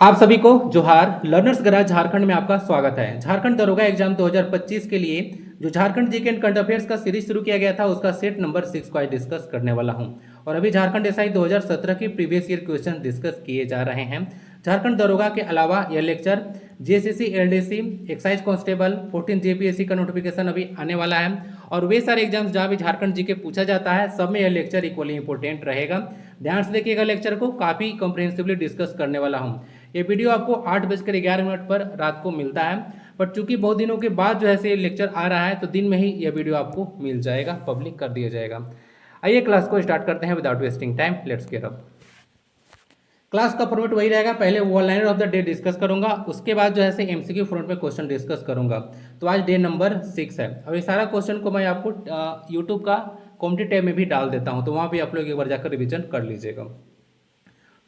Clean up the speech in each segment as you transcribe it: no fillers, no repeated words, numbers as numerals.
आप सभी को जोहार। लर्नर्स गराज झारखंड में आपका स्वागत है। झारखंड दरोगा एग्जाम 2025 के लिए जो Jharkhand GK and current affairs का सीरीज शुरू किया गया था उसका सेट नंबर 6 को आज डिस्कस करने वाला हूं। और अभी झारखंड एसआई 2017 की प्रीवियस ईयर क्वेश्चन डिस्कस किए जा रहे हैं। झारखंड दरोगा के अलावा यह lecture JCC LDC excise constable 14 JPSC का नोटिफिकेशन अभी आने वाला है और वे सारे एग्जाम्स जहाँ भी झारखंड जीके पूछा जाता है सब में यह लेक्चर इक्वली इंपॉर्टेंट रहेगा। ध्यान से देखिएगा, लेक्चर को काफ़ी कॉम्प्रिहेंसिवली डिस्कस करने वाला हूँ। ये वीडियो आपको 8:11 पर रात को मिलता है, बट चूंकि बहुत दिनों के बाद जो है से लेक्चर आ रहा है तो दिन में ही यह वीडियो आपको मिल जाएगा, पब्लिक कर दिया जाएगा। आइए क्लास को स्टार्ट करते हैं without wasting time. Let's get up. Class का फॉर्मेट वही रहेगा, पहले one liner of the day discuss करूंगा, उसके बाद जो है से एमसीक्यू फॉर्मेट में क्वेश्चन डिस्कस करूंगा। तो आज डे नंबर 6 है और ये सारा क्वेश्चन को मैं आपको यूट्यूब का कॉमेंट्री टैब में भी डाल देता हूँ, तो वहाँ भी आप लोग एक बार जाकर रिविजन कर लीजिएगा।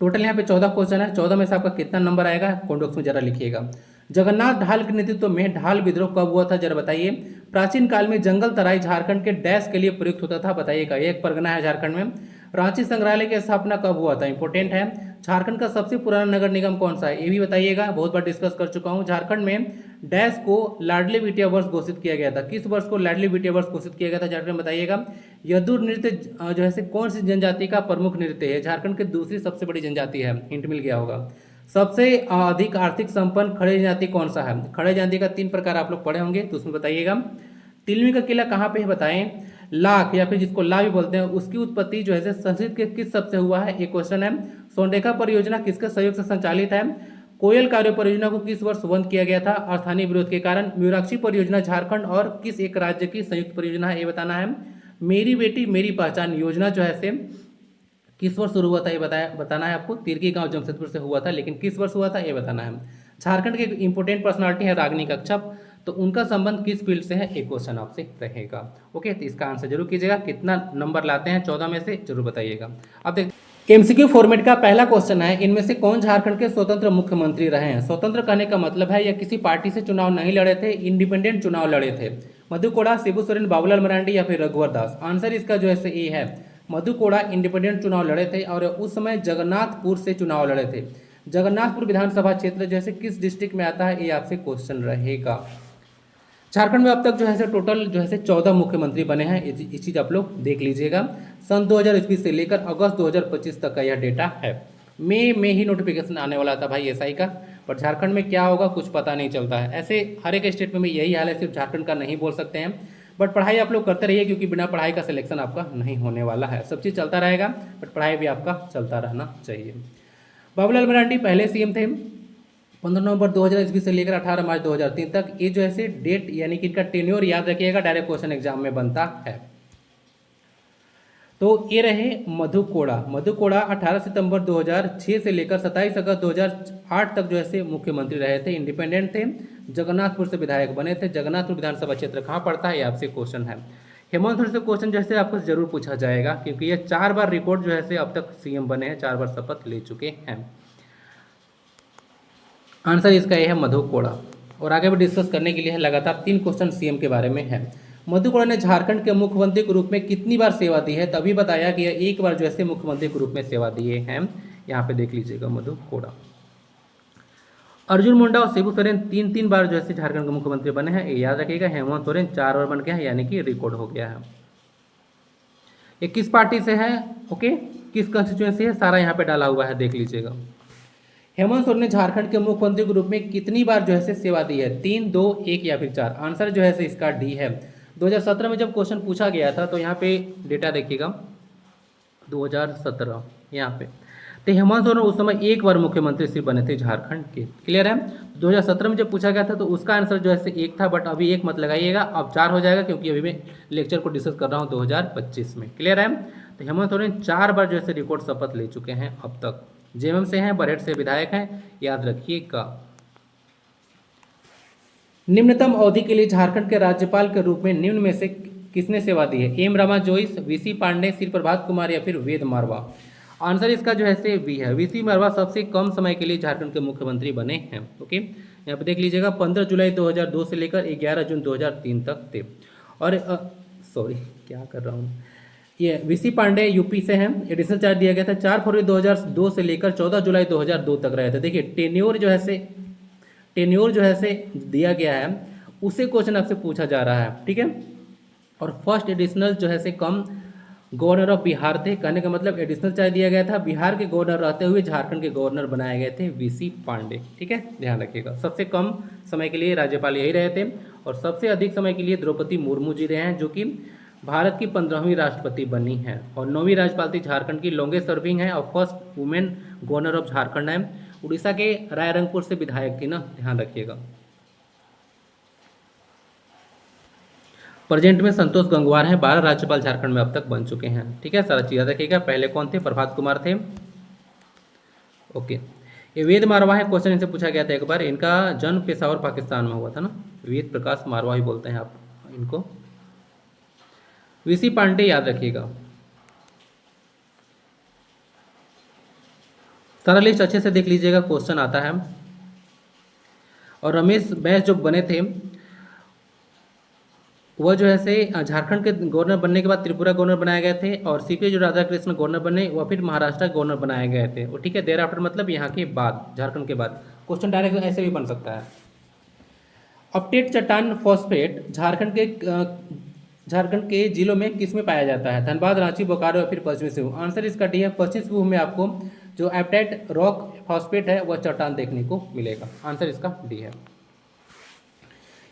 टोटल यहाँ पे 14 क्वेश्चन है। 14 में से आपका कितना नंबर आएगा कमेंट बॉक्स में जरा लिखिएगा। जगन्नाथ ढाल के नेतृत्व में ढाल विद्रोह कब हुआ था जरा बताइए। प्राचीन काल में जंगल तराई झारखंड के डैश के लिए प्रयुक्त होता था, बताइएगा। एक परगना है झारखंड में। रांची संग्रहालय की स्थापना कब हुआ था, इंपॉर्टेंट है। झारखंड का सबसे पुराना नगर निगम कौन सा है, ये भी बताइएगा, बहुत बार डिस्कस कर चुका हूँ। झारखंड में डैश को लाडली बिटिया वर्ष घोषित किया गया था, किस वर्ष को लाडली बिटिया वर्ष घोषित किया गया था झारखंड में, बताइएगा। यदुर नृत्य जो है से कौन सी जनजाति का प्रमुख नृत्य है, झारखंड की दूसरी सबसे बड़ी जनजाति है, हिंट मिल गया होगा। सबसे अधिक आर्थिक संपन्न खड़े जनजाति कौन सा है, खड़े जनजाति का 3 प्रकार आप लोग पढ़े होंगे तो उसमें बताइएगा। तिलमी का किला कहाँ पे है बताएं। लाख या फिर जिसको ला भी बोलते हैं उसकी उत्पत्ति जो है संस्कृत के किस शब्द से हुआ है, एक क्वेश्चन है। सोनरेखा परियोजना किसके सहयोग से संचालित है। कोयल कार्य परियोजना को किस वर्ष बंद किया गया था स्थानीय विरोध के कारण। म्यूराक्षी परियोजना झारखंड और किस एक राज्य की संयुक्त परियोजना है, ये बताना है। मेरी बेटी मेरी पहचान योजना जो है से किस वर्ष शुरू हुआ था, ये बताना है आपको। तिरकी गांव जमशेदपुर से हुआ था, लेकिन किस वर्ष हुआ था ये बताना है। झारखंड के इंपोर्टेंट पर्सनालिटी है रागिनी कच्छप, तो उनका संबंध किस फील्ड से है, एक क्वेश्चन आपसे रहेगा। ओके, तो इसका आंसर जरूर कीजिएगा। कितना नंबर लाते हैं 14 में से जरूर बताइएगा। अब देख एमसीक्यू फॉर्मेट का पहला क्वेश्चन है, इनमें से कौन झारखंड के स्वतंत्र मुख्यमंत्री रहे हैं। स्वतंत्र कहने का मतलब है या किसी पार्टी से चुनाव नहीं लड़े थे, इंडिपेंडेंट चुनाव लड़े थे। मधु कोड़ा, शिबू सोरेन, बाबूलाल मरांडी या फिर रघुवर दास। आंसर इसका जो है ए है। मधु कोड़ा इंडिपेंडेंट चुनाव लड़े थे और उस समय जगन्नाथपुर से चुनाव लड़े थे। जगन्नाथपुर विधानसभा क्षेत्र जो है किस डिस्ट्रिक्ट में आता है, ये आपसे क्वेश्चन रहेगा। झारखंड में अब तक जो है टोटल जो है 14 मुख्यमंत्री बने हैं, ये चीज़ आप लोग देख लीजिएगा। सन 2000 ईस्वी से लेकर अगस्त 2025 तक का यह डेटा है। मई में ही नोटिफिकेशन आने वाला था भाई एसआई का, पर झारखंड में क्या होगा कुछ पता नहीं चलता है। ऐसे हर एक स्टेट में यही हाल है, सिर्फ झारखंड का नहीं बोल सकते हैं। बट पढ़ाई आप लोग करते रहिए, क्योंकि बिना पढ़ाई का सिलेक्शन आपका नहीं होने वाला है। सब चीज़ चलता रहेगा बट पढ़ाई भी आपका चलता रहना चाहिए। बाबूलाल मरांडी पहले सीएम थे 15 नवंबर 2000 ईस्वी से लेकर 18 मार्च 2003 तक। ये जो है डेट यानी कि इनका टेन्योर याद रखिएगा, डायरेक्ट क्वेश्चन एग्जाम में बनता है। तो ये रहे मधु कोड़ा। मधु कोड़ा 18 सितंबर 2006 से लेकर 27 अगस्त 2008 तक जो है मुख्यमंत्री रहे थे, इंडिपेंडेंट थे। जगन्नाथपुर से विधायक बने थे। जगन्नाथपुर विधानसभा क्षेत्र कहाँ पड़ता है, ये आपसे क्वेश्चन है। हेमंत सोरेन से क्वेश्चन जैसे आपको जरूर पूछा जाएगा, क्योंकि ये 4 बार रिकॉर्ड जो है अब तक सीएम बने हैं, 4 बार शपथ ले चुके हैं। आंसर इसका ये है मधु कोड़ा। और आगे भी डिस्कस करने के लिए है, लगातार 3 क्वेश्चन सीएम के बारे में है। मधु कोड़ा ने झारखंड के मुख्यमंत्री के रूप में कितनी बार सेवा दी है, तभी बताया कि एक बार जो है मुख्यमंत्री के रूप में सेवा दिए हैं। यहाँ पे देख लीजिएगा मधु कोड़ा। अर्जुन मुंडा और शिबू सोरेन 3 बार जो है झारखंड के मुख्यमंत्री बने हैं, ये याद रखिएगा। हेमंत सोरेन 4 बार बन गया है, यानी कि रिकॉर्ड हो गया है। ये किस पार्टी से है, ओके, किस कंस्टिट्यूएंसी है, सारा यहाँ पे डाला हुआ है, देख लीजिएगा। हेमंत सोरेन ने झारखंड के मुख्यमंत्री के रूप में कितनी बार जो है सेवा दी है, 3, 2, 1 या फिर 4। आंसर जो है इसका डी है। 2017 में जब क्वेश्चन पूछा गया था तो यहाँ पे डेटा देखिएगा 2017 यहाँ पे, तो हेमंत सोरेन उस समय 1 बार मुख्यमंत्री सिर्फ बने थे झारखंड के। क्लियर है। 2017 में जब पूछा गया था तो उसका आंसर जो है 1 था, बट अभी 1 मत लगाइएगा, अब 4 हो जाएगा, क्योंकि अभी मैं लेक्चर को डिस्कस कर रहा हूँ 2025 में। क्लियर है। तो हेमंत सोरेन 4 बार जो है रिकॉर्ड शपथ ले चुके हैं अब तक। जेएमएम से हैं, बरहेट से विधायक हैं, याद रखिएगा। निम्नतम अवधि के लिए झारखंड के राज्यपाल के रूप में निम्न में से किसने सेवा दी है। एम रामा जोइस, वीसी पांडे, श्री प्रभात कुमार या फिर वेद मारवा। आंसर इसका जो है बी है। वीसी मारवा सबसे कम समय के लिए झारखंड के मुख्यमंत्री बने हैं। ओके, यहाँ पे देख लीजिएगा 15 जुलाई 2002 से लेकर 11 जून 2003 तक थे। और सॉरी क्या कर रहा हूँ, ये वीसी पांडे यूपी से हैं। एडिशनल चार्ज दिया गया था 4 फरवरी 2002 से लेकर 14 जुलाई 2002 तक रहे थे। देखिए टेन्योर जो है से दिया गया है, उससे क्वेश्चन आपसे पूछा जा रहा है, ठीक है। और फर्स्ट एडिशनल जो है से कम गवर्नर ऑफ बिहार थे, कहने का मतलब एडिशनल चार्ज दिया गया था, बिहार के गवर्नर रहते हुए झारखंड के गवर्नर बनाए गए थे वीसी पांडे, ठीक है, ध्यान रखिएगा। सबसे कम समय के लिए राज्यपाल यही रहे थे और सबसे अधिक समय के लिए द्रौपदी मुर्मू जी रहे हैं, जो कि भारत की 15वीं राष्ट्रपति बनी हैं और 9वीं राज्यपाल थी झारखंड की, लॉन्गेस्ट सर्विंग है और first women governor of Jharkhand है। उड़ीसा के रायरंगपुर से विधायक थी ना, ध्यान रखिएगा। प्रेजेंट में संतोष गंगवार हैं, 12 राज्यपाल झारखंड में अब तक बन चुके हैं, ठीक है, सारा चीज याद रखिएगा। पहले कौन थे? प्रभात कुमार थे। ओके, ये वेद मारवाह है, क्वेश्चन इनसे पूछा गया था एक बार। इनका जन्म पेशावर पाकिस्तान में हुआ था ना, वेद प्रकाश मारवाह ही बोलते हैं आप इनको। वीसी पांडे याद रखिएगा। सारा लिस्ट अच्छे से देख लीजिएगा, क्वेश्चन आता है। और रमेश बैस जो बने थे वह जो है से झारखंड के गवर्नर बनने के बाद त्रिपुरा गवर्नर बनाए गए थे और सीपी जो राधा कृष्ण गवर्नर बने वह फिर महाराष्ट्र गवर्नर बनाए गए थे, और ठीक है, देर आफ्टर मतलब यहाँ के बाद, झारखंड के बाद। क्वेश्चन डायरेक्ट ऐसे भी बन सकता है। अपटेट चट्टान फॉस्फेट झारखंड के जिलों में किस में पाया जाता है? धनबाद, रांची, बोकारो या फिर पश्चिमी सिंहभूम? आंसर इसका डी है, पश्चिमी सिंहभूम में आपको जो एप्टाइट रॉक फॉस्फेट है वह चट्टान देखने को मिलेगा। आंसर इसका डी है।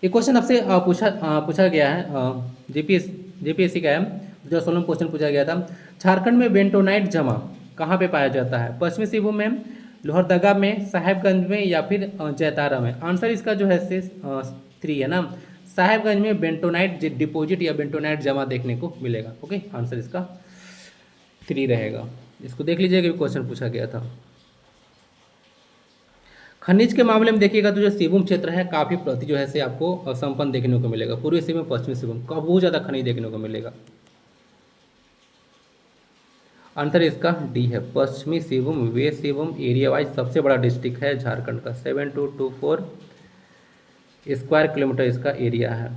ये क्वेश्चन आपसे पूछा गया है, जेपीएससी का है, 2016 में क्वेश्चन पूछा गया था। झारखंड में बेंटोनाइट जमा कहाँ पे पाया जाता है? पश्चिमी सिंहभूम में, लोहरदगा में, साहेबगंज में या फिर जैतारा में? आंसर इसका जो है से 3 है ना, साहेबगंज में बेंटोनाइट डिपॉजिट या बेंटोनाइट जमा देखने को मिलेगा। ओके, आंसर इसका 3 रहेगा। इसको देख लीजिएगा, क्वेश्चन पूछा गया था। खनिज के मामले में देखिएगा तो जो सिंहभूम क्षेत्र है काफ़ी प्रति जो है से आपको संपन्न देखने को मिलेगा। पूर्वी सिंहभूम, पश्चिमी सिंहभूम का बहुत ज़्यादा खनिज देखने को मिलेगा। आंसर इसका डी है, Pashchimi Singhbhum, west Singhbhum area wise सबसे बड़ा डिस्ट्रिक्ट है झारखंड का। 7224 स्क्वायर किलोमीटर इसका एरिया है।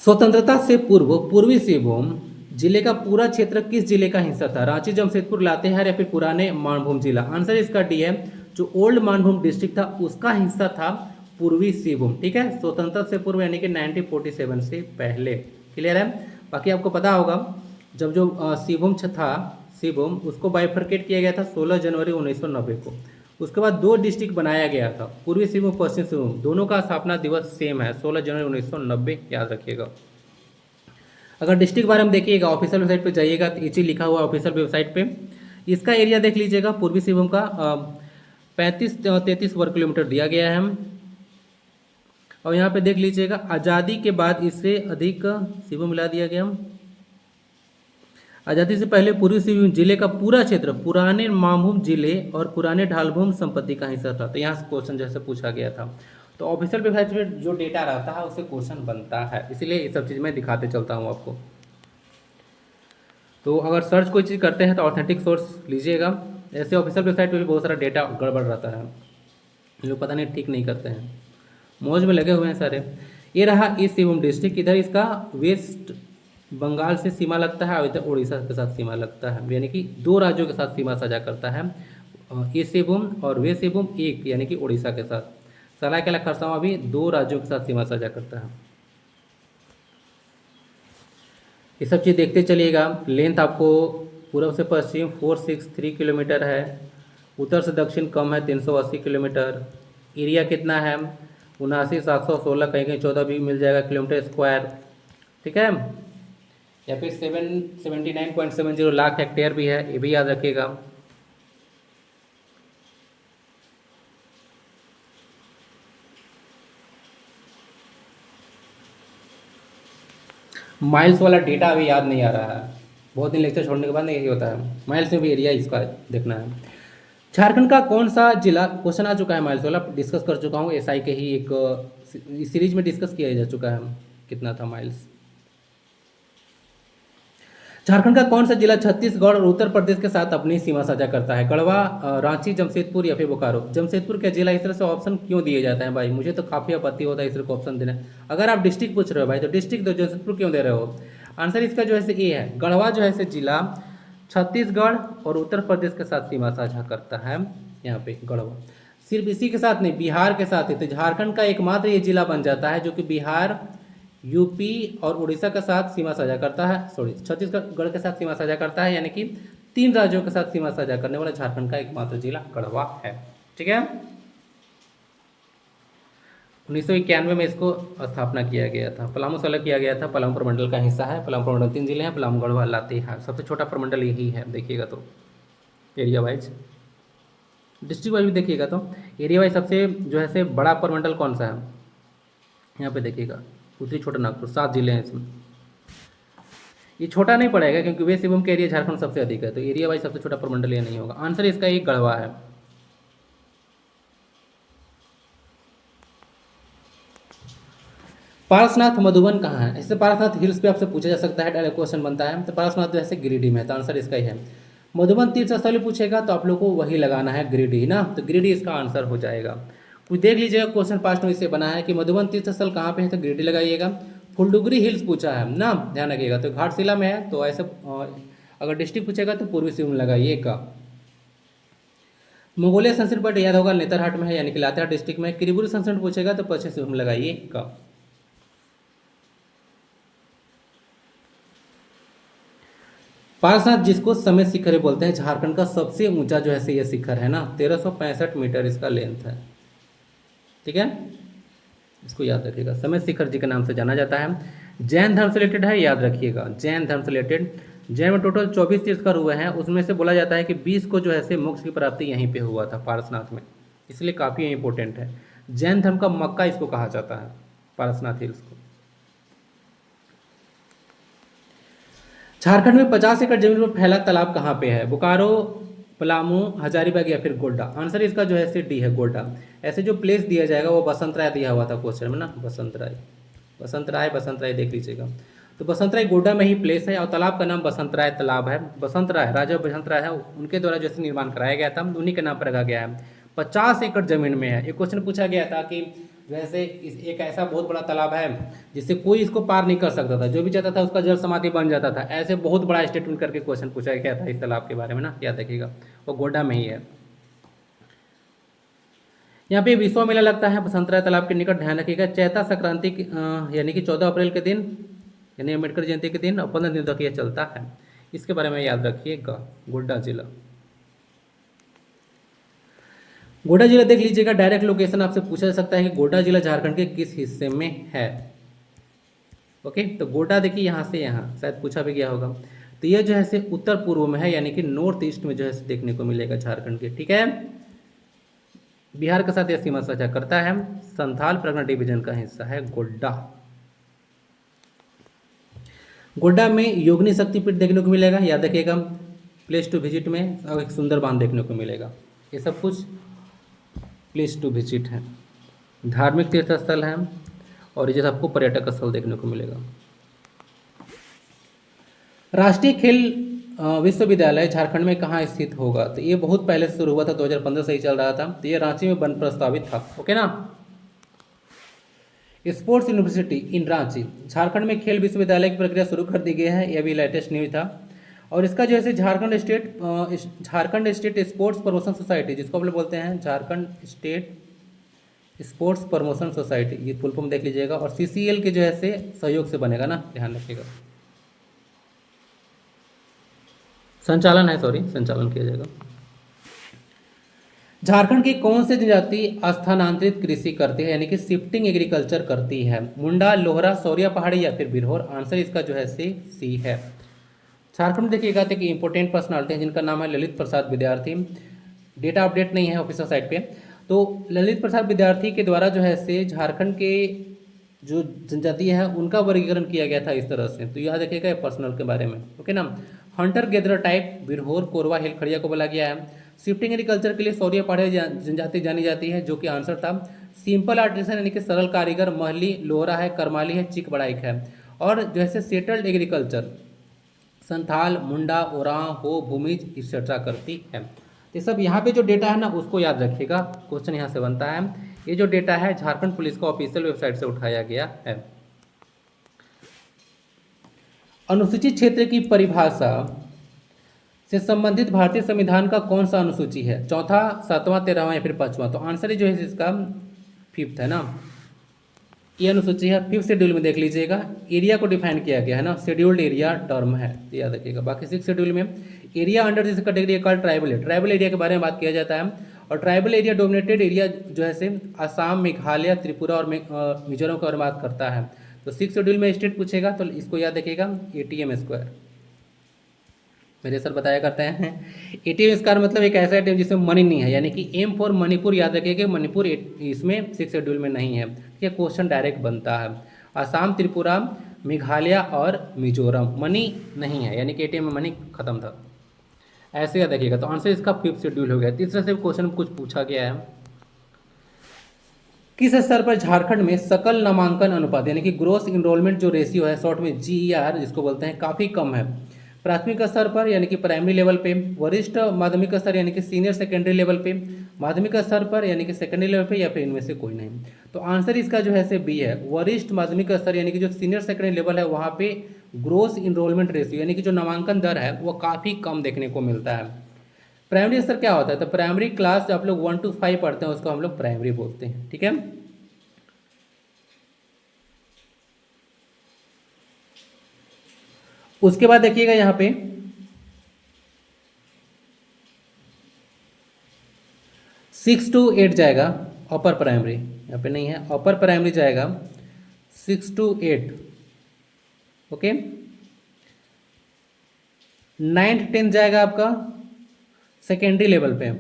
स्वतंत्रता से पूर्व पूर्वी सिंहभूम जिले का पूरा क्षेत्र किस जिले का हिस्सा था? रांची, जमशेदपुर, लातेहार या फिर पुराने मानभूम जिला? आंसर इसका डी है, जो ओल्ड मानभूम डिस्ट्रिक्ट था उसका हिस्सा था पूर्वी सिंहभूम, ठीक है, स्वतंत्रता से पूर्व यानी कि 1947 से पहले। क्लियर है? बाकी आपको पता होगा जब जो सिंहभूम उसको बाइफरकेट किया गया था 16 जनवरी 1990 को। उसके बाद 2 डिस्ट्रिक्ट बनाया गया था, पूर्वी सिंहभूम, पश्चिम सिंहभूम, दोनों का स्थापना दिवस सेम है, 16 जनवरी 1990, याद रखिएगा। अगर डिस्ट्रिक्ट बारे में देखिएगा, ऑफिशियल वेबसाइट पे जाइएगा तो इसी लिखा हुआ ऑफिशियल वेबसाइट पे, इसका एरिया देख लीजिएगा, पूर्वी सिंहभूम का 35-33 वर्ग किलोमीटर दिया गया है। और यहाँ पे देख लीजिएगा, आज़ादी के बाद इससे अधिक सिंहभूम मिला दिया गया। आज़ादी से पहले पूर्वी सिंहभूम जिले का पूरा क्षेत्र पुराने मानभूम जिले और पुराने ढालभूम संपत्ति का हिस्सा था। तो यहाँ से क्वेश्चन जैसे पूछा गया था, तो ऑफिशियल वेबसाइट पे जो डेटा रहता है उससे क्वेश्चन बनता है, इसीलिए ये सब चीज़ मैं दिखाते चलता हूँ आपको। तो अगर सर्च कोई चीज़ करते हैं तो ऑथेंटिक सोर्स लीजिएगा। ऐसे ऑफिशियल वेबसाइट पे भी बहुत सारा डेटा गड़बड़ रहता है, लोग पता नहीं ठीक नहीं करते हैं, मौज में लगे हुए हैं सारे। ये रहा ईस्ट सिंहभूम डिस्ट्रिक्ट, इधर इसका वेस्ट बंगाल से सीमा लगता है और इधर उड़ीसा के साथ सीमा लगता है, यानी कि 2 राज्यों के साथ सीमा साझा करता है, ईस्ट सिंहभूम और वेस्ट सिंहभूम एक यानी कि उड़ीसा के साथ। सरायकेला खरसावां भी 2 राज्यों के साथ सीमा साझा करता है। ये सब चीज़ देखते चलिएगा। लेंथ आपको पूर्व से पश्चिम 463 किलोमीटर है, उत्तर से दक्षिण कम है 380 किलोमीटर। एरिया कितना है? 79,716, कहीं कहीं 14 भी मिल जाएगा किलोमीटर स्क्वायर, ठीक है, या फिर 79.70 लाख हेक्टेयर भी है, ये भी याद रखिएगा। माइल्स वाला डेटा अभी याद नहीं आ रहा है, बहुत दिन लेक्चर छोड़ने के बाद नहीं होता है। माइल्स में भी एरिया इसका देखना है। झारखंड का कौन सा जिला, क्वेश्चन आ चुका है माइल्स वाला, डिस्कस कर चुका हूँ, एसआई के ही एक सीरीज में डिस्कस किया जा चुका है, कितना था माइल्स। झारखंड का कौन सा जिला छत्तीसगढ़ और उत्तर प्रदेश के साथ अपनी सीमा साझा करता है? गढ़वा, रांची, जमशेदपुर या फिर बोकारो? जमशेदपुर का जिला, इस तरह से ऑप्शन क्यों दिए जाते हैं भाई? मुझे तो काफ़ी आपत्ति होता है इस तरह को ऑप्शन देने। अगर आप डिस्ट्रिक्ट पूछ रहे हो भाई तो डिस्ट्रिक्ट दो, जमशेदपुर क्यों दे रहे हो? आंसर इसका जो है से ए है। गढ़वा जो है से जिला छत्तीसगढ़ और उत्तर प्रदेश के साथ सीमा साझा करता है। यहाँ पे गढ़वा सिर्फ इसी के साथ नहीं, बिहार के साथ ही। तो झारखंड का एकमात्र ये जिला बन जाता है जो कि बिहार, यूपी और उड़ीसा के साथ सीमा साझा करता है, सॉरी छत्तीसगढ़ के साथ सीमा साझा करता है, यानी कि 3 राज्यों के साथ सीमा साझा करने वाला झारखंड का एकमात्र जिला गढ़वा है। ठीक है, 1991 में इसको स्थापना किया गया था। पलामू से अलग किया गया था, पलामू प्रमंडल का हिस्सा है। पलामू प्रमंडल 3 जिले हैं, पलामू, गढ़वा, लातेहार। सबसे छोटा प्रमंडल यही है देखिएगा तो, एरिया वाइज। डिस्ट्रिक्ट वाइज भी देखिएगा तो एरिया वाइज सबसे जो है से बड़ा प्रमंडल कौन सा है? यहाँ पे देखिएगा, उत्तरी छोटा नागपुर, 7 जिले हैं इसमें। ये छोटा नहीं पड़ेगा क्योंकि वेस्ट सिंहभूम का एरिया झारखंड सबसे अधिक है, तो एरिया वाइज सबसे छोटा प्रमंडल ये नहीं होगा। आंसर इसका एक गढ़वा है। पारसनाथ मधुबन कहाँ है? इससे पारसनाथ हिल्स पे आपसे पूछा जा सकता है, डायरेक्ट क्वेश्चन बनता है। तो पारसनाथ जो है गिरिडीह में है, तो आंसर इसका ही है। मधुबन तीर्थ स्थल पूछेगा तो आप लोग को वही लगाना है, गिरिडीह ना, तो गिरिडीह इसका आंसर हो जाएगा। कुछ देख लीजिएगा, क्वेश्चन पास्ट में इससे बना है कि मधुबन तीर्थ स्थल कहाँ पे है, तो गिरिडीह लगाइएगा। फुलडुगरी हिल्स पूछा है ना, ध्यान रखिएगा, तो घाटशिला में है, तो ऐसे अगर डिस्ट्रिक्ट पूछेगा तो पूर्वी सिंहभूम लगाइएगा। मंगोलिया संस्कृत पॉइंट याद होगा, नेतरहाट में है, यानी कि लातेहार डिस्ट्रिक्ट में। किरीबुरी संस्कृत पूछेगा तो पश्चिम सिंहभूम लगाइएगा। पारसनाथ जिसको समेत शिखर ही बोलते हैं, झारखंड का सबसे ऊंचा जो है ये शिखर है ना, 1365 मीटर इसका लेंथ है। ठीक है, इसको याद रखिएगा, समेत शिखर जी के नाम से जाना जाता है। जैन धर्म से रिलेटेड है, याद रखिएगा, जैन धर्म से रिलेटेड। जैन में टोटल 24 तीर्थंकर हुए हैं, उसमें से बोला जाता है कि 20 को जो है से मोक्ष की प्राप्ति यहीं पे हुआ था, पारसनाथ में, इसलिए काफ़ी इंपॉर्टेंट है। जैन धर्म का मक्का इसको कहा जाता है, पारसनाथ हिल्स को। झारखंड में 50 एकड़ जमीन पर फैला तालाब कहाँ पे है? बोकारो, पलामू, हजारीबाग या फिर गोड्डा? आंसर इसका जो है डी है, गोड्डा। ऐसे जो प्लेस दिया जाएगा वो बसंत राय दिया हुआ था क्वेश्चन में ना, बसंत राय देख लीजिएगा। तो बसंत राय गोड्डा में ही प्लेस है और तालाब का नाम बसंत राय तालाब है। बसंत राय, राजा बसंत राय है, उनके द्वारा जैसे निर्माण कराया गया था, उन्हीं के नाम पर रखा गया है। 50 एकड़ जमीन में है। एक क्वेश्चन पूछा गया था कि वैसे एक ऐसा बहुत बड़ा तालाब है जिससे कोई इसको पार नहीं कर सकता था, जो भी चाहता था उसका जल समाधि बन जाता था। ऐसे बहुत बड़ा स्टेटमेंट करके क्वेश्चन पूछा गया था इस तालाब के बारे में ना, याद रखिएगा, वो गोड्डा में ही है। यहाँ पे विश्व मेला लगता है बसंत राय तालाब के निकट, ध्यान रखिएगा। चैता संक्रांति यानी कि 14 अप्रैल के दिन, यानी अम्बेडकर जयंती के दिन, और 15 दिन तक यह चलता है। इसके बारे में याद रखिएगा, गोड्डा जिला। गोड्डा जिला देख लीजिएगा, डायरेक्ट लोकेशन आपसे पूछा जा सकता है कि गोड्डा जिला झारखंड के किस हिस्से में है। ओके, तो गोड्डा देखिए यहाँ से यहाँ शायद पूछा भी गया होगा, तो यह जो है से उत्तर पूर्व में है, यानी कि नॉर्थ ईस्ट में जो है देखने को मिलेगा झारखंड के। ठीक है, बिहार के साथ यह सीमा साझा करता है। संथाल परगना डिवीजन का हिस्सा है गोड्डा। गोड्डा में योगिनी शक्तिपीठ देखने को मिलेगा, याद रखिएगा। प्लेस टू विजिट में और एक सुंदर बांध देखने को मिलेगा। ये सब कुछ प्लेस टू विजिट है, धार्मिक तीर्थ स्थल है, और ये सबको पर्यटक स्थल देखने को मिलेगा। राष्ट्रीय खेल विश्वविद्यालय झारखंड में कहाँ स्थित होगा? तो ये बहुत पहले से शुरू हुआ था, 2015 से ही चल रहा था, तो ये रांची में बन प्रस्तावित था। ओके ना, स्पोर्ट्स यूनिवर्सिटी इन रांची। झारखंड में खेल विश्वविद्यालय की प्रक्रिया शुरू कर दी गई है, यह भी लेटेस्ट न्यूज था। और इसका जो है Jharkhand state sports promotion society, जिसको हम लोग बोलते हैं Jharkhand state sports promotion society, ये फुल फॉर्म देख लीजिएगा। और CCL के जो है से सहयोग से बनेगा ना, ध्यान रखिएगा। संचालन किया जाएगा। झारखंड की कौन सी जनजाति स्थानांतरित कृषि करती है, यानी कि शिफ्टिंग एग्रीकल्चर करती है? मुंडा, लोहरा, सौरिया पहाड़ी या फिर बिरहोर? आंसर इसका जो है सी है। झारखंड में देखिएगा तो कि इंपॉर्टेंट पर्सनालिटी हैं जिनका नाम है ललित प्रसाद विद्यार्थी। डेटा अपडेट नहीं है ऑफिशियल साइट पे, तो ललित प्रसाद विद्यार्थी के द्वारा जो है से झारखंड के जो जनजाति है उनका वर्गीकरण किया गया था इस तरह से। तो याद रखिएगा पर्सनल के बारे में। ओके ना, hunter gatherer type Birhor, Korwa, hill Kharia को बोला गया है। शिफ्टिंग एग्रीकल्चर के लिए सौरिया पहाड़ी जनजाति जानी जाती है, जो कि आंसर था। सिंपल आर्टिसन यानी कि सरल कारीगर महली, लोहरा है, करमाली है, चिक बड़ाइक है। और जो है सेटल्ड एग्रीकल्चर संथाल, मुंडा, ओरांव, हो, भूमिज एक्सेट्रा करती है। तो सब यहाँ पे जो डेटा है ना उसको याद रखिएगा, क्वेश्चन यहाँ से बनता है। ये जो डेटा है झारखंड पुलिस का ऑफिशियल वेबसाइट से उठाया गया है। अनुसूचित क्षेत्र की परिभाषा से संबंधित भारतीय संविधान का कौन सा अनुसूची है? चौथा, सातवां, तेरहवां या फिर पांचवां? तो आंसर जो है इसका फिफ्थ है ना, ये अनुसूची है। फिफ्थ शेड्यूल में देख लीजिएगा, एरिया को डिफाइन किया गया है ना, शेड्यूल्ड एरिया टर्म है, तो याद रखिएगा। बाकी सिक्स शेड्यूल में area under this category called tribal है, ट्राइबल एरिया के बारे में बात किया जाता है। और ट्राइबल एरिया डोमिनेटेड एरिया जो है से असम, मेघालय, त्रिपुरा और मिजोरम के बारे में बात करता है। तो सिक्स शेड्यूल में स्टेट पूछेगा तो इसको याद रखिएगा, ATM स्क्वायर। मेरे सर बताया करते हैं ATM स्क्वायर मतलब एक ऐसा ATM जिसमें मनी नहीं है, यानी कि एम फॉर मणिपुर याद रखिएगा, मणिपुर इसमें सिक्स शेड्यूल में नहीं है। ये क्वेश्चन डायरेक्ट बनता है। असम, त्रिपुरा, मेघालय और मिजोरम मनी नहीं है, यानी कि ATM में मनी खत्म था, ऐसे याद रखिएगा। तो आंसर इसका फिफ्थ शेड्यूल हो गया। तीसरा से क्वेश्चन कुछ पूछा गया है, किस स्तर पर झारखंड में सकल नामांकन अनुपात यानी कि ग्रोस इनरोलमेंट जो रेशियो है, शॉर्ट में GER जिसको बोलते हैं, काफ़ी कम है? प्राथमिक स्तर पर यानी कि प्राइमरी लेवल पे, वरिष्ठ माध्यमिक स्तर यानी कि सीनियर सेकेंडरी लेवल पे, माध्यमिक स्तर पर यानी कि सेकेंडरी लेवल पे, या फिर इनमें से कोई नहीं? तो आंसर इसका जो है से बी है, वरिष्ठ माध्यमिक स्तर यानी कि जो सीनियर सेकेंडरी लेवल है वहाँ पे ग्रोस इनरोलमेंट रेशियो यानी कि जो नामांकन दर है वो काफ़ी कम देखने को मिलता है। प्राइमरी स्तर क्या होता है? तो प्राइमरी क्लास आप लोग 1 to 5 पढ़ते हैं उसको हम लोग प्राइमरी बोलते हैं, ठीक है। उसके बाद देखिएगा यहाँ पे 6 to 8 जाएगा अपर प्राइमरी, यहाँ पे नहीं है, अपर प्राइमरी जाएगा 6 to 8, ओके। 9th 10th जाएगा आपका सेकेंडरी लेवल पे,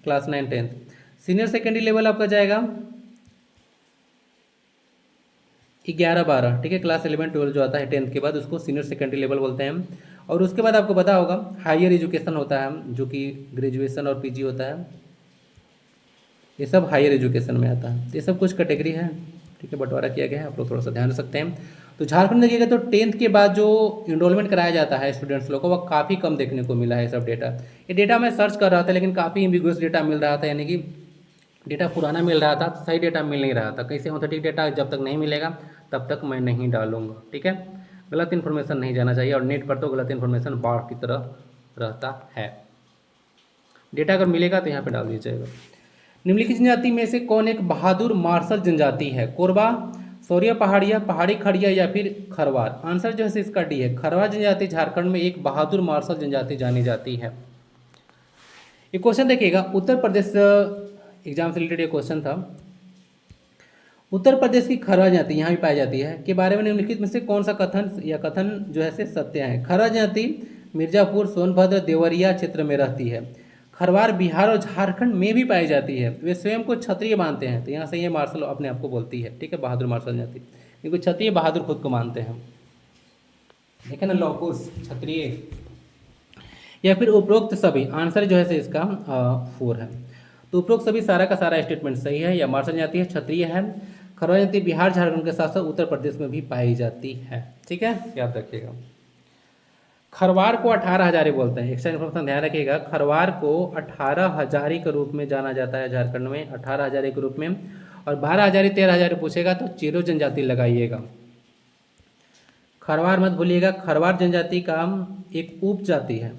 class 9 10th। Senior secondary level आपका जाएगा 11 12, ठीक है। क्लास 11 12 जो आता है 10th के बाद उसको सीनियर सेकेंडरी लेवल बोलते हैं। और उसके बाद आपको पता होगा हायर एजुकेशन होता है जो कि ग्रेजुएशन और PG होता है, ये सब हायर एजुकेशन में आता है। ये सब कुछ कैटेगरी है, ठीक है, बंटवारा किया गया है, आप लोग थोड़ा सा ध्यान रख सकते हैं। तो झारखंड देखिएगा तो 10th के बाद जो इनरोलमेंट कराया जाता है स्टूडेंट्स लोग को, वह काफ़ी कम देखने को मिला है सब डेटा। ये डेटा मैं सर्च कर रहा था लेकिन काफ़ी एम्बिगुअस डेटा मिल रहा था, यानी कि डेटा पुराना मिल रहा था, सही डेटा मिल नहीं रहा था। कैसे ऑथेंटिक डेटा जब तक नहीं मिलेगा तब तक मैं नहीं डालूंगा, ठीक है। गलत इन्फॉर्मेशन नहीं जाना चाहिए, और नेट पर तो गलत इन्फॉर्मेशन बाढ़ की तरह रहता है। डेटा अगर मिलेगा तो यहाँ पे डाल दीजिएगा। निम्नलिखित जनजाति में से कौन एक बहादुर मार्शल जनजाति है? कोरबा, सौरिया पहाड़िया, पहाड़ी खड़िया या फिर खरवार? आंसर जो है इसका डी है, खरवार जनजाति झारखंड में एक बहादुर मार्शल जनजाति जानी जाती है। ये क्वेश्चन देखिएगा, उत्तर प्रदेश एग्जाम से रिलेटेड ये क्वेश्चन था। उत्तर प्रदेश की खरवार जनजाति यहाँ भी पाई जाती है के बारे में निम्नलिखित में से कौन सा कथन या कथन जो है से सत्य है? खरवार जनजाति मिर्जापुर, सोनभद्र, देवरिया क्षेत्र में रहती है। खरवार बिहार और झारखंड में भी पाई जाती है। वे स्वयं को क्षत्रिय मानते हैं, तो यहाँ से ये मार्शल अपने आप को बोलती है, ठीक है, बहादुर मार्शल जनजाति, क्योंकि क्षत्रिय बहादुर खुद को मानते हैं, देखे ना, लौकुश क्षत्रिय या फिर उपरोक्त सभी। आंसर जो है से इसका 4 है। तो उपरोक्त सभी सारा का सारा स्टेटमेंट सही है। या मार्शल जाति है, क्षत्रिय है। खरवार जाति बिहार झारखंड के साथ साथ उत्तर प्रदेश में भी पाई जाती है, ठीक है, याद रखिएगा। खरवार को 18 हजारी बोलते हैं, एक्स्ट्रा इन्फॉर्मेशन ध्यान रखिएगा। खरवार को 18 हजारी के रूप में जाना जाता है झारखंड में, 18 हजारी के रूप में। और 12 हजारी 13 हजारी पूछेगा तो चेरो जनजाति लगाइएगा, खरवार मत भूलिएगा। खरवार जनजाति का एक उपजाति है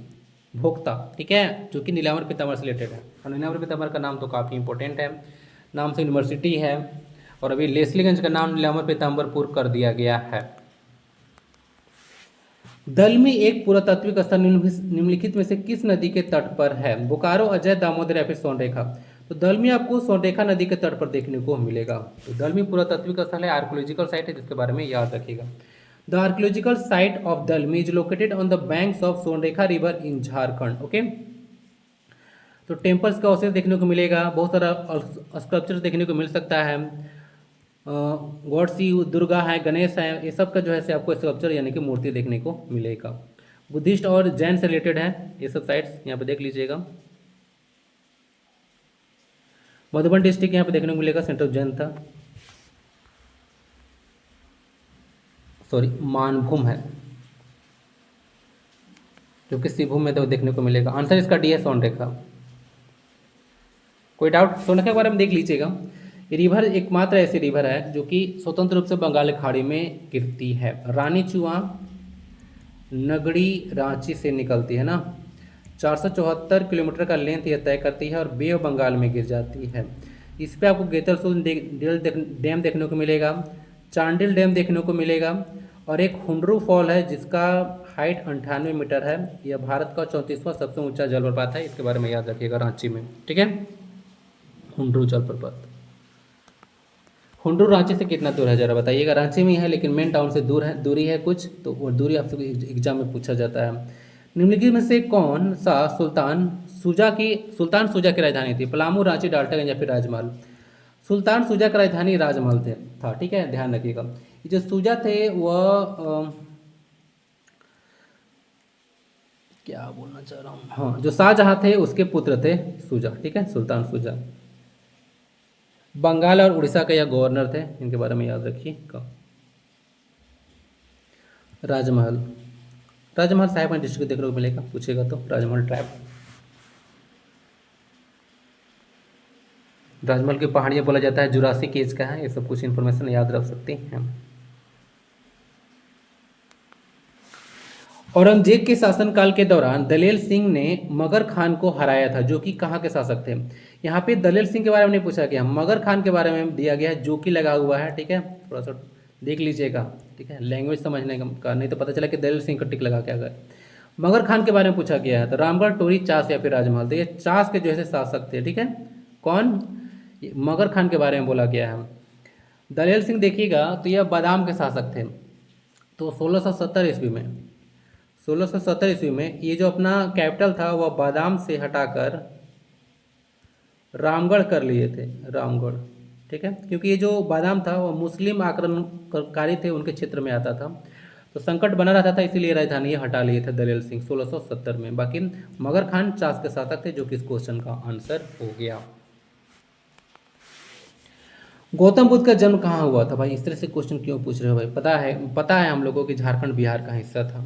भोक्ता, ठीक है, जो कि नीलांबर पीताम्बर से रिलेटेड है। और नीलांबर पीताम्बर का नाम तो काफ़ी इंपॉर्टेंट है, नाम से यूनिवर्सिटी है, और अभी लेस्लीगंज का नाम नीलांबर पीताम्बरपुर कर दिया गया है। दलमी एक पुरातात्विक स्थल निम्नलिखित में से किस नदी के तट पर है? बोकारो, अजय, दामोदर या फिर सोनरेखा? तो दलमी आपको सोनरेखा नदी के तट पर देखने को मिलेगा। तो दलमी पुरातात्विक स्थल है, आर्कोलॉजिकल साइट है, जिसके बारे में याद रखिएगा। The archaeological site of Dalmi is located on the banks of Sonrekha river in Jharkhand, okay. तो टेम्पल्स का अवशेष देखने को मिलेगा, बहुत सारा स्कल्पचर देखने को मिल सकता है, गॉड सी दुर्गा है, गणेश है, ये सब का जो है से आपको स्कल्पचर यानी कि मूर्ति देखने को मिलेगा। बुद्धिस्ट और जैन से रिलेटेड है ये सब साइट्स, यहाँ पे देख लीजिएगा। मधुबन डिस्ट्रिक्ट यहाँ पे देखने को मिलेगा, सेंटर ऑफ जैन था, सॉरी मानभूम है। जो कि सिंहभूम में तो देखने को मिलेगा। आंसर इसका डी है, सोनरेखा। कोई डाउट? सोनरेखा के बारे में देख लीजिएगा। ये रिवर एकमात्र ऐसी रिवर है जो कि स्वतंत्र रूप से बंगाल की खाड़ी में गिरती है। रानी चुआ नगड़ी रांची से निकलती है ना, 474 किलोमीटर का लेंथ यह तय करती है और बे ऑफ बंगाल में गिर जाती है। इस पे आपको गेतलसून डैम देखने को मिलेगा, चांडिल डैम देखने को मिलेगा, और एक हुंड्रू फॉल है जिसका हाइट 98 मीटर है। यह भारत का 34वां सबसे ऊंचा जलप्रपात है। इसके बारे में याद रखिएगा, रांची में। ठीक है, हुंड्रू जलप्रपात। हुंड्रू रांची से कितना दूर है जरा बताइएगा। रांची में ही है लेकिन मेन टाउन से दूर है, दूरी है कुछ, तो वो दूरी आपसे एग्जाम में पूछा जाता है। निम्नलिखित में से कौन सा सुल्तान शुजा की राजधानी थी? पलामू, रांची, डाल्टनगंज या फिर राजमहल? सुल्तान शुजा की राजधानी राजमहल था। ठीक है, ध्यान रखिएगा। ये जो शुजा थे वह क्या बोलना चाह रहा हूँ, हाँ, जो शाहजहां थे उसके पुत्र थे शुजा। ठीक है, सुल्तान शुजा। बंगाल और उड़ीसा के यह गवर्नर थे, इनके बारे में याद रखिए। राजमहल, राजमहल साहेबगंज डिस्ट्रिक्ट देखने को मिलेगा, पूछेगा तो। राजमहल ट्रैप, राजमहल की पहाड़ियाँ बोला जाता है जुरासिक एज का है। ये सब कुछ इन्फॉर्मेशन याद रख सकते हैं। औरंगजेब के शासनकाल के दौरान दलेल सिंह ने मगर खान को हराया था, जो कि कहाँ के शासक थे? यहाँ पे दलेल सिंह के बारे में नहीं पूछा गया, मगर खान के बारे में दिया गया है, जो कि लगा हुआ है। ठीक है, थोड़ा सा देख लीजिएगा। ठीक है, लैंग्वेज समझने का, नहीं तो पता चला कि दलेल सिंह का टिक लगा के आ गए। मगर खान के बारे में पूछा गया है, तो रामगढ़, टोरी, चास या फिर राजमहल। तो ये चास के जो है शासक थे। ठीक है, कौन? मगर खान के बारे में बोला गया है। दलेल सिंह देखिएगा तो यह बादाम के शासक थे। तो 1670 ईस्वी में 1670 ईस्वी में ये जो अपना कैपिटल था वह बादाम से हटाकर रामगढ़ कर लिए थे, रामगढ़। ठीक है, क्योंकि ये जो बादाम था वह मुस्लिम आक्रमणकारी थे, उनके क्षेत्र में आता था, तो संकट बना रहता था, इसीलिए राजधानी ये हटा लिए थे दलेल सिंह 1670 में। बाकी मगर खान चास के शासक थे, जो कि इस क्वेश्चन का आंसर हो गया। गौतम बुद्ध का जन्म कहाँ हुआ था? भाई इस तरह से क्वेश्चन क्यों पूछ रहे हो भाई? पता है हम लोगों की झारखंड बिहार का हिस्सा था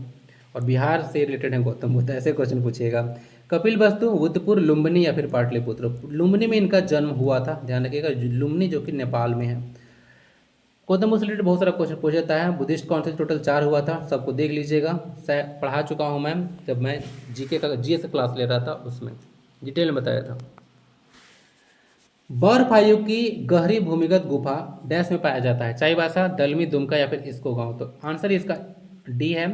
और बिहार से रिलेटेड है गौतम बुद्ध, ऐसे क्वेश्चन पूछिएगा। कपिल वस्तु, बुद्धपुर, लुम्बिनी या फिर पाटलिपुत्र? लुम्बिनी में इनका जन्म हुआ था, ध्यान रखिएगा। लुम्बिनी जो कि नेपाल में है। गौतम बुद्ध से रिलेटेड बहुत सारा क्वेश्चन पूछा जाता है। बुद्धिस्ट काउंसिल टोटल 4 हुआ था, सबको देख लीजिएगा। पढ़ा चुका हूँ मैं, जब मैं जीके का जीएस क्लास ले रहा था उसमें डिटेल में बताया था। बर्फ आयु की गहरी भूमिगत गुफा डैश में पाया जाता है? चाईबासा, दलमी, दुमका या फिर इसको गांव? तो आंसर इसका डी है।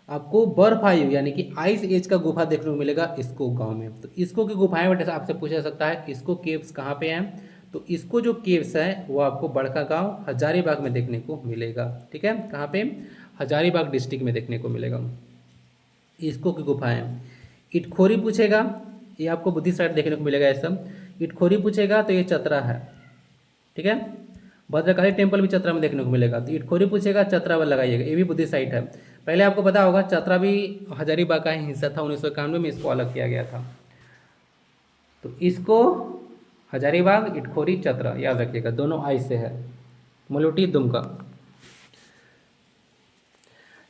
आपको बर्फ आयु यानी कि आइस एज का गुफा देखने को मिलेगा इसको गांव में। तो इसको की गुफाएं बेटे आपसे पूछा जा सकता है, इसको केव्स कहाँ पे हैं? तो इसको जो केव्स है वो आपको बड़का गांव हजारीबाग में देखने को मिलेगा। ठीक है, कहाँ पे? हजारीबाग डिस्ट्रिक्ट में देखने को मिलेगा इसको की गुफाएं। इटखोरी पूछेगा, ये आपको बुद्धि साइड देखने को मिलेगा। ये सब इटखोरी पूछेगा तो ये चतरा है। ठीक है, भद्रकाली टेम्पल भी चतरा में देखने को मिलेगा। तो इटखोरी पूछेगा, चतरा में लगाइएगा, ये भी बुद्धि साइट है। पहले आपको पता होगा चतरा भी हजारीबाग का ही हिस्सा था, 1991 में इसको अलग किया गया था। तो इसको हजारीबाग, इटखोरी, चतरा याद रखिएगा, दोनों आई से है। मलुटी, दुमका।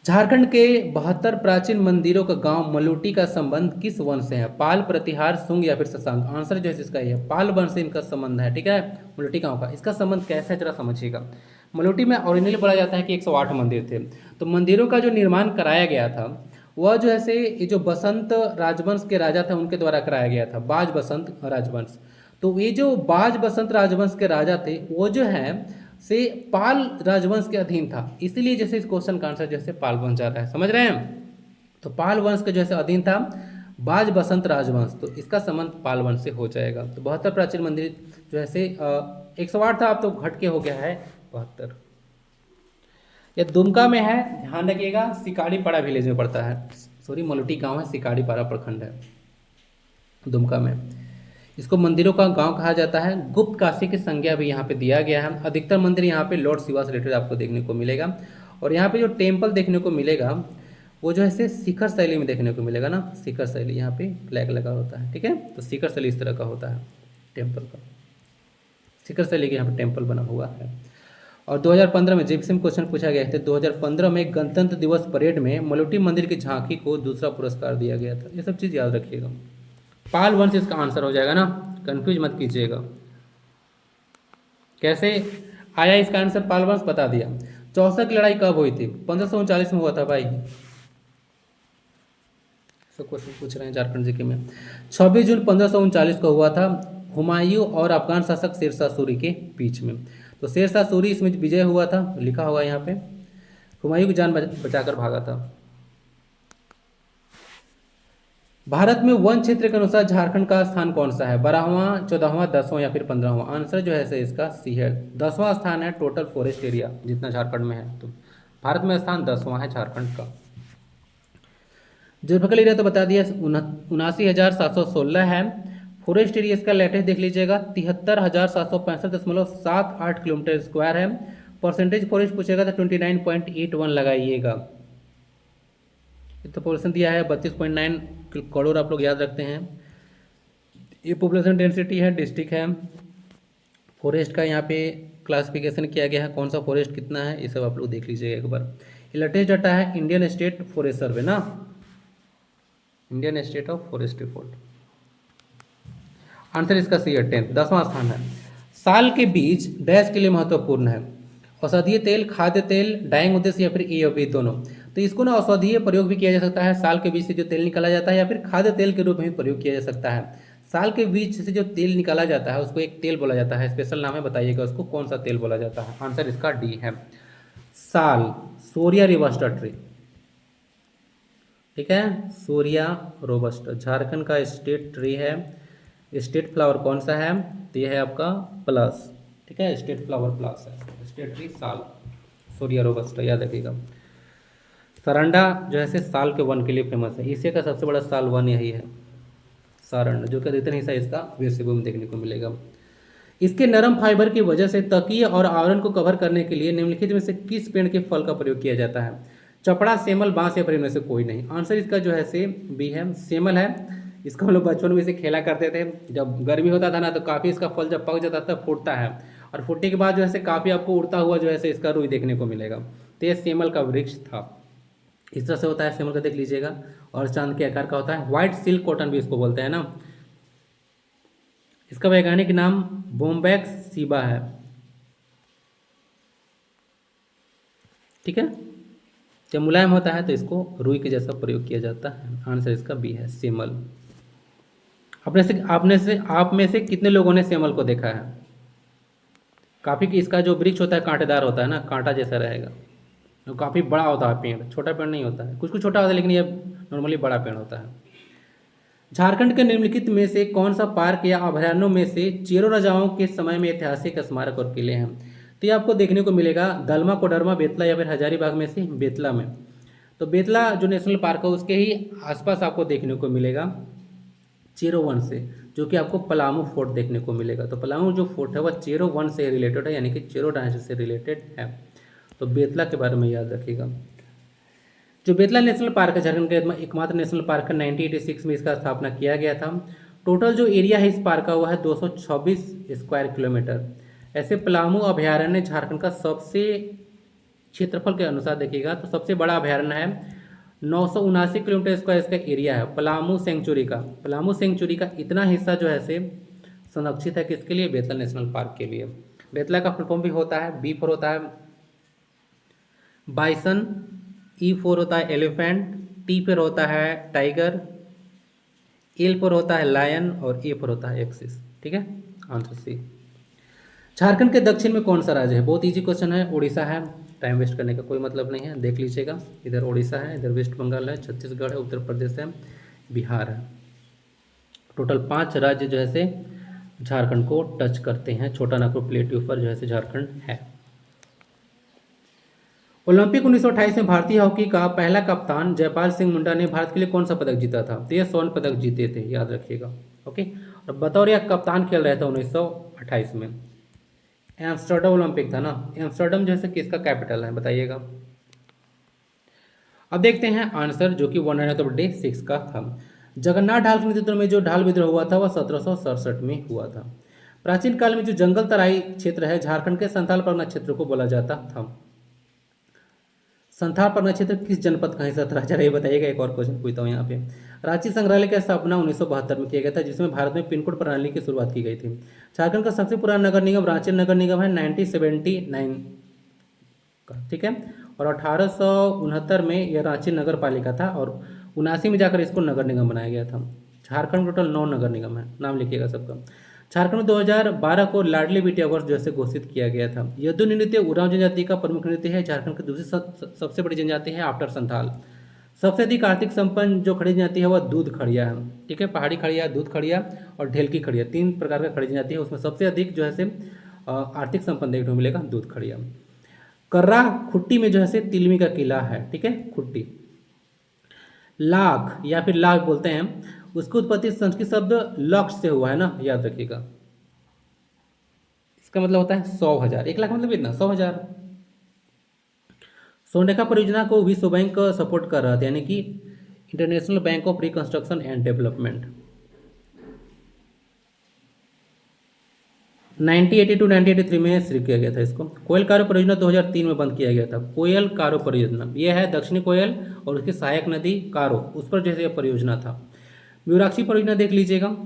झारखंड के 72 प्राचीन मंदिरों का गांव मलुटी का संबंध किस वंश से है? पाल, प्रतिहार, शुंग या फिर शशांक? आंसर जो है इसका ये है, पाल वंश से इनका संबंध है। ठीक है, मलुटी गांव का। इसका संबंध कैसे है जरा समझिएगा। मलुटी में ओरिजिनली बोला जाता है कि 108 मंदिर थे। तो मंदिरों का जो निर्माण कराया गया था वह जो है से ये जो बसंत राजवंश के राजा थे उनके द्वारा कराया गया था, बाज बसंत राजवंश। तो ये जो बाज बसंत राजवंश के राजा थे वो जो है से पाल राजवंश के अधीन था, इसीलिए जैसे इस क्वेश्चन का आंसर जैसे पाल वंश जाता है, समझ रहे हैं? तो पाल वंश के जैसे अधीन था बाज बसंत राजवंश, तो इसका संबंध पाल वंश से हो जाएगा। तो 72 प्राचीन मंदिर जो है से 108 था, अब तो घट के हो गया है 72। यह दुमका में है, ध्यान रखिएगा। सिकाड़ीपाड़ा विलेज में पड़ता है, सॉरी मलुटी गांव है, सिकाड़ीपाड़ा प्रखंड है दुमका में। इसको मंदिरों का गांव कहा जाता है। गुप्त काशी की संज्ञा भी यहाँ पे दिया गया है। अधिकतर मंदिर यहाँ पे लॉर्ड शिवा से रिलेटेड आपको देखने को मिलेगा। और यहाँ पे जो टेम्पल देखने को मिलेगा वो जो है शिखर शैली में देखने को मिलेगा ना, शिखर शैली, यहाँ पे फ्लैग लगा होता है। ठीक है, तो शिखर शैली इस तरह का होता है टेम्पल का, शिखर शैली के यहाँ पे टेम्पल बना हुआ है। और 2015 में जीपीएससी में क्वेश्चन पूछा गया था, 2015 में गणतंत्र दिवस परेड में मलोटी मंदिर की झांकी को दूसरा पुरस्कार दिया गया था। ये सब चीज़ याद रखिएगा। पाल वंश इसका आंसर हो जाएगा ना, कंफ्यूज मत कीजिएगा। कैसे आया इसका आंसर, पाल वंश बता दिया। चौसा की लड़ाई कब हुई थी, 1539 में हुआ था भाई। सब क्वेश्चन पूछ रहे हैं झारखंड जीके में। 26 जून 1539 को हुआ था, हुमायूं और अफगान शासक शेरशाह सूरी के बीच में। तो शेरशाह सूरी इसमें विजय हुआ था, लिखा हुआ यहाँ पे। हुमायूं की जान बचाकर भागा था। भारत में वन क्षेत्र के अनुसार झारखंड का स्थान कौन सा है, 12वां, 14वां, 10वां या फिर 15वां। आंसर जो है इसका सी है, 10वां स्थान है टोटल फॉरेस्ट एरिया जितना झारखंड में है। तो भारत में स्थान 10वां है झारखंड का। जियोग्राफिकल एरिया तो बता दिया 79,716 है। फॉरेस्ट एरिया इसका लेटेस्ट देख लीजिएगा 73,765.78 किलोमीटर स्क्वायर है। परसेंटेज फॉरेस्ट पूछेगा तो 29.81 लगाइएगा। इतना पॉपुलेशन दिया है 32.9 करोड़, आप लोग याद रखते हैं। ये पॉपुलेशन डेंसिटी है, डिस्ट्रिक्ट है। फॉरेस्ट का यहाँ पे क्लासिफिकेशन किया गया है, कौन सा फॉरेस्ट कितना है, ये सब आप लोग देख लीजिएगा एक बार। ये लेटेस्ट डाटा है इंडियन स्टेट फॉरेस्ट सर्वे ना, Indian state of forest report. Answer इसका सी है 10th, 10वां स्थान है। साल के बीज डैश के लिए महत्वपूर्ण है, औषधीय तेल, खाद्य तेल, डाइंग उद्देश्य या फिर ए और बी दोनों। तो इसको ना औषधीय प्रयोग भी किया जा सकता है, साल के बीज से जो तेल निकाला जाता है, या फिर खाद्य तेल के रूप में भी प्रयोग किया जा सकता है। साल के बीज से जो तेल निकाला जाता है उसको एक तेल बोला जाता है, स्पेशल नाम है, बताइएगा उसको कौन सा तेल बोला जाता है। आंसर इसका डी है, साल, सोरिया रोबस्टा ट्री। ठीक है, सोरिया रोबस्टा झारखंड का स्टेट ट्री है। स्टेट फ्लावर कौन सा है, तो यह है आपका प्लस। ठीक है, स्टेट फ्लावर प्लस है, स्टेट ट्री साल, सोरिया रोबस्टा, याद रखिएगा। सारंडा जो है साल के वन के लिए फेमस है, एशिया का सबसे बड़ा साल वन यही है, सारंडा, जो कि अधिकतर हिस्सा इसका वेस्ट में देखने को मिलेगा। इसके नरम फाइबर की वजह से तकिए और आवरण को कवर करने के लिए निम्नलिखित में से किस पेड़ के फल का प्रयोग किया जाता है, चपड़ा, सेमल, बांस या फिर इनमें से कोई नहीं। आंसर इसका जो है से बी है, सेमल है। इसको हम लोग बचपन में इसे खेला करते थे, जब गर्मी होता था ना तो काफ़ी इसका फल जब पक जाता था फूटता है, और फूटने के बाद जो है काफ़ी आपको उड़ता हुआ जो है इसका रुई देखने को मिलेगा। तो ये सेमल का वृक्ष था, इस तरह से होता है सेमल का, देख लीजिएगा। और चांद के आकार का होता है, व्हाइट सिल्क कॉटन भी इसको बोलते हैं ना। इसका वैज्ञानिक नाम बोम्बैक्स सीबा है। ठीक है, जब मुलायम होता है तो इसको रुई के जैसा प्रयोग किया जाता है। आंसर इसका बी है, सेमल। आप में से कितने लोगों ने सेमल को देखा है? काफ़ी, इसका जो वृक्ष होता है कांटेदार होता है ना, कांटा जैसा रहेगा, तो काफ़ी बड़ा होता है पेड़, छोटा पेड़ नहीं होता है, कुछ कुछ छोटा होता है लेकिन ये नॉर्मली बड़ा पेड़ होता है। झारखंड के निम्नलिखित में से कौन सा पार्क या अभयारण्यों में से चेरो राजाओं के समय में ऐतिहासिक स्मारक और किले हैं? तो ये आपको देखने को मिलेगा दलमा, कोडरमा, बेतला या फिर हजारीबाग में से बेतला में। तो बेतला जो नेशनल पार्क है उसके ही आसपास आपको देखने को मिलेगा चेरो वन से, जो कि आपको पलामू फोर्ट देखने को मिलेगा। तो पलामू जो फोर्ट है वह चेरो वन से रिलेटेड है, यानी कि चेरो डायनेस्टी से रिलेटेड है। तो बेतला के बारे में याद रखिएगा। जो बेतला नेशनल पार्क है झारखंड का एकमात्र नेशनल पार्क है, 1986 में इसका स्थापना किया गया था। टोटल जो एरिया है इस पार्क का वह है 226 स्क्वायर किलोमीटर। ऐसे पलामू अभयारण्य झारखंड का सबसे, क्षेत्रफल के अनुसार देखिएगा तो सबसे बड़ा अभयारण्य है, 979 किलोमीटर स्क्वायर इसका एरिया है पलामू सेंचुरी का। पलामू सेंचुरी का इतना हिस्सा जो है संरक्षित है किसके लिए, बेतला नेशनल पार्क के लिए। बेतला का फुल फॉर्म भी होता है, बी फॉर होता है बाइसन, ई फॉर होता है एलिफेंट, टी पर होता है टाइगर, एल पर होता है लायन और ए पर होता है एक्सिस। ठीक है, आंसर सी। झारखंड के दक्षिण में कौन सा राज्य है? बहुत इजी क्वेश्चन है, उड़ीसा है। टाइम वेस्ट करने का कोई मतलब नहीं है, देख लीजिएगा। इधर उड़ीसा है, इधर वेस्ट बंगाल है, छत्तीसगढ़ है, उत्तर प्रदेश है, बिहार है। टोटल 5 राज्य जो है झारखंड को टच करते हैं। छोटा नागपुर प्लेट्यू पर जो है झारखंड है। ओलंपिक 1928 में भारतीय हॉकी का पहला कप्तान जयपाल सिंह मुंडा ने भारत के लिए कौन सा पदक जीता था? तो ये स्वर्ण पदक जीते थे, याद रखिएगा। ओके, और बतौर यह कप्तान खेल रहे थे 1928 में। एम्स्टर्डम ओलंपिक था ना, एम्स्टर्डम जो है किसका कैपिटल है बताइएगा। अब देखते हैं आंसर, जो कि 106 का था। जगन्नाथ ढाल के नेतृत्व में जो ढाल विद्रोह हुआ था वह 1767 में हुआ था। प्राचीन काल में जो जंगल तराई क्षेत्र है झारखंड के संथाल परगना क्षेत्र को बोला जाता था। संथाल परगना क्षेत्र किस जनपद का हिस्सा था? जरा ये बताइएगा। एक और क्वेश्चन पूछता हूँ यहाँ पे। रांची संग्रहालय की स्थापना 1972 में किया गया था, जिसमें भारत में पिन कोड प्रणाली की शुरुआत की गई थी। झारखंड का सबसे पुराना नगर निगम रांची नगर निगम है 1979 का, ठीक है। और 1869 में यह रांची नगर पालिका था और 79 में जाकर इसको नगर निगम बनाया गया था। झारखंड में टोटल 9 नगर निगम है, नाम लिखिएगा सबका। झारखंड में 2012 को लाडली बिटिया वर्ष जो है घोषित किया गया था। यदु नृत्य उरांव जनजाति का प्रमुख नृत्य है। झारखंड की दूसरी सबसे बड़ी जनजाति है आफ्टर संथाल। सबसे अधिक आर्थिक संपन्न जो खड़ी जनजाति है वह दूध खड़िया है, ठीक है। पहाड़ी खड़िया, दूध खड़िया और ढेलकी खड़िया, 3 प्रकार का खड़ी जनजाति है। उसमें सबसे अधिक जो है से आर्थिक संपन्न देखने को मिलेगा दूध खड़िया। कर्रा खुट्टी में जो है से तिलमी का किला है, ठीक है, खुट्टी। लाख या फिर लाख बोलते हैं, उसकी उत्पत्ति संस्कृत शब्द लक्ष से हुआ है ना, याद रखिएगा। इसका मतलब होता है 100,000। 1 लाख मतलब इतना 100,000। सोनरेखा परियोजना को विश्व बैंक सपोर्ट कर रहा था, यानी कि international bank of reconstruction and development. 1982-1983 में शुरू किया गया था इसको। कोयल कारो परियोजना 2003 में बंद किया गया था। कोयल कारो परियोजना यह है दक्षिणी कोयल और उसकी सहायक नदी कारो, उस पर जैसे परियोजना था। म्यूराक्षी परियोजना देख लीजिएगा,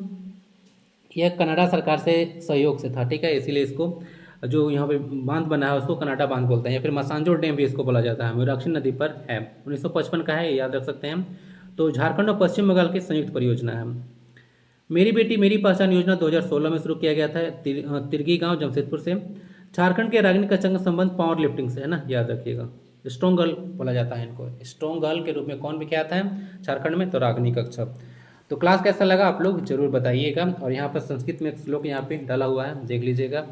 यह कनाडा सरकार से सहयोग से था, ठीक है। इसीलिए इसको जो यहाँ पे बांध बना है उसको कनाडा बांध बोलते हैं, या फिर मसांजोर डैम भी इसको बोला जाता है। म्यूराक्षी नदी पर है, 1955 का है, याद रख सकते हैं। तो झारखंड और पश्चिम बंगाल की संयुक्त परियोजना है। मेरी बेटी मेरी पहचान योजना 2016 में शुरू किया गया था, तिरगी गांव जमशेदपुर से। झारखंड के रागिनी का चंग संबंध पावर लिफ्टिंग से है ना, याद रखिएगा। स्ट्रॉन्ग गर्ल बोला जाता है इनको, स्ट्रॉन्ग गर्ल के रूप में कौन विख्यात है झारखंड में? तो रागिनी कक्षा। तो क्लास कैसा लगा आप लोग जरूर बताइएगा। और यहाँ पर संस्कृत में एक श्लोक यहाँ पे डाला हुआ है, देख लीजिएगा,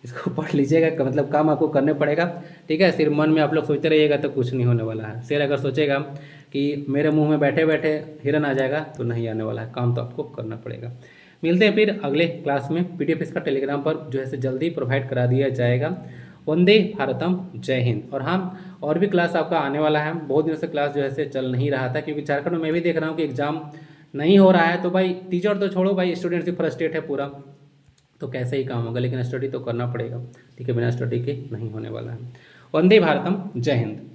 इसको पढ़ लीजिएगा। मतलब काम आपको करने पड़ेगा, ठीक है। सिर्फ मन में आप लोग सोचते रहिएगा तो कुछ नहीं होने वाला है। शेर अगर सोचेगा कि मेरे मुंह में बैठे बैठे हिरन आ जाएगा तो नहीं आने वाला है, काम तो आपको करना पड़ेगा। मिलते हैं फिर अगले क्लास में। PDF इसका टेलीग्राम पर जो है जल्दी प्रोवाइड करा दिया जाएगा। वंदे भारतम, जय हिंद। और हाँ, और भी क्लास आपका आने वाला है। बहुत दिन से क्लास जो है चल नहीं रहा था, क्योंकि झारखंड में मैं भी देख रहा हूँ कि एग्जाम नहीं हो रहा है। तो भाई टीचर तो छोड़ो भाई, स्टूडेंट्स भी फ्रस्ट्रेट है पूरा, तो कैसे ही काम होगा। लेकिन स्टडी तो करना पड़ेगा, ठीक है, बिना स्टडी के नहीं होने वाला है। वंदे भारतम, जय हिंद।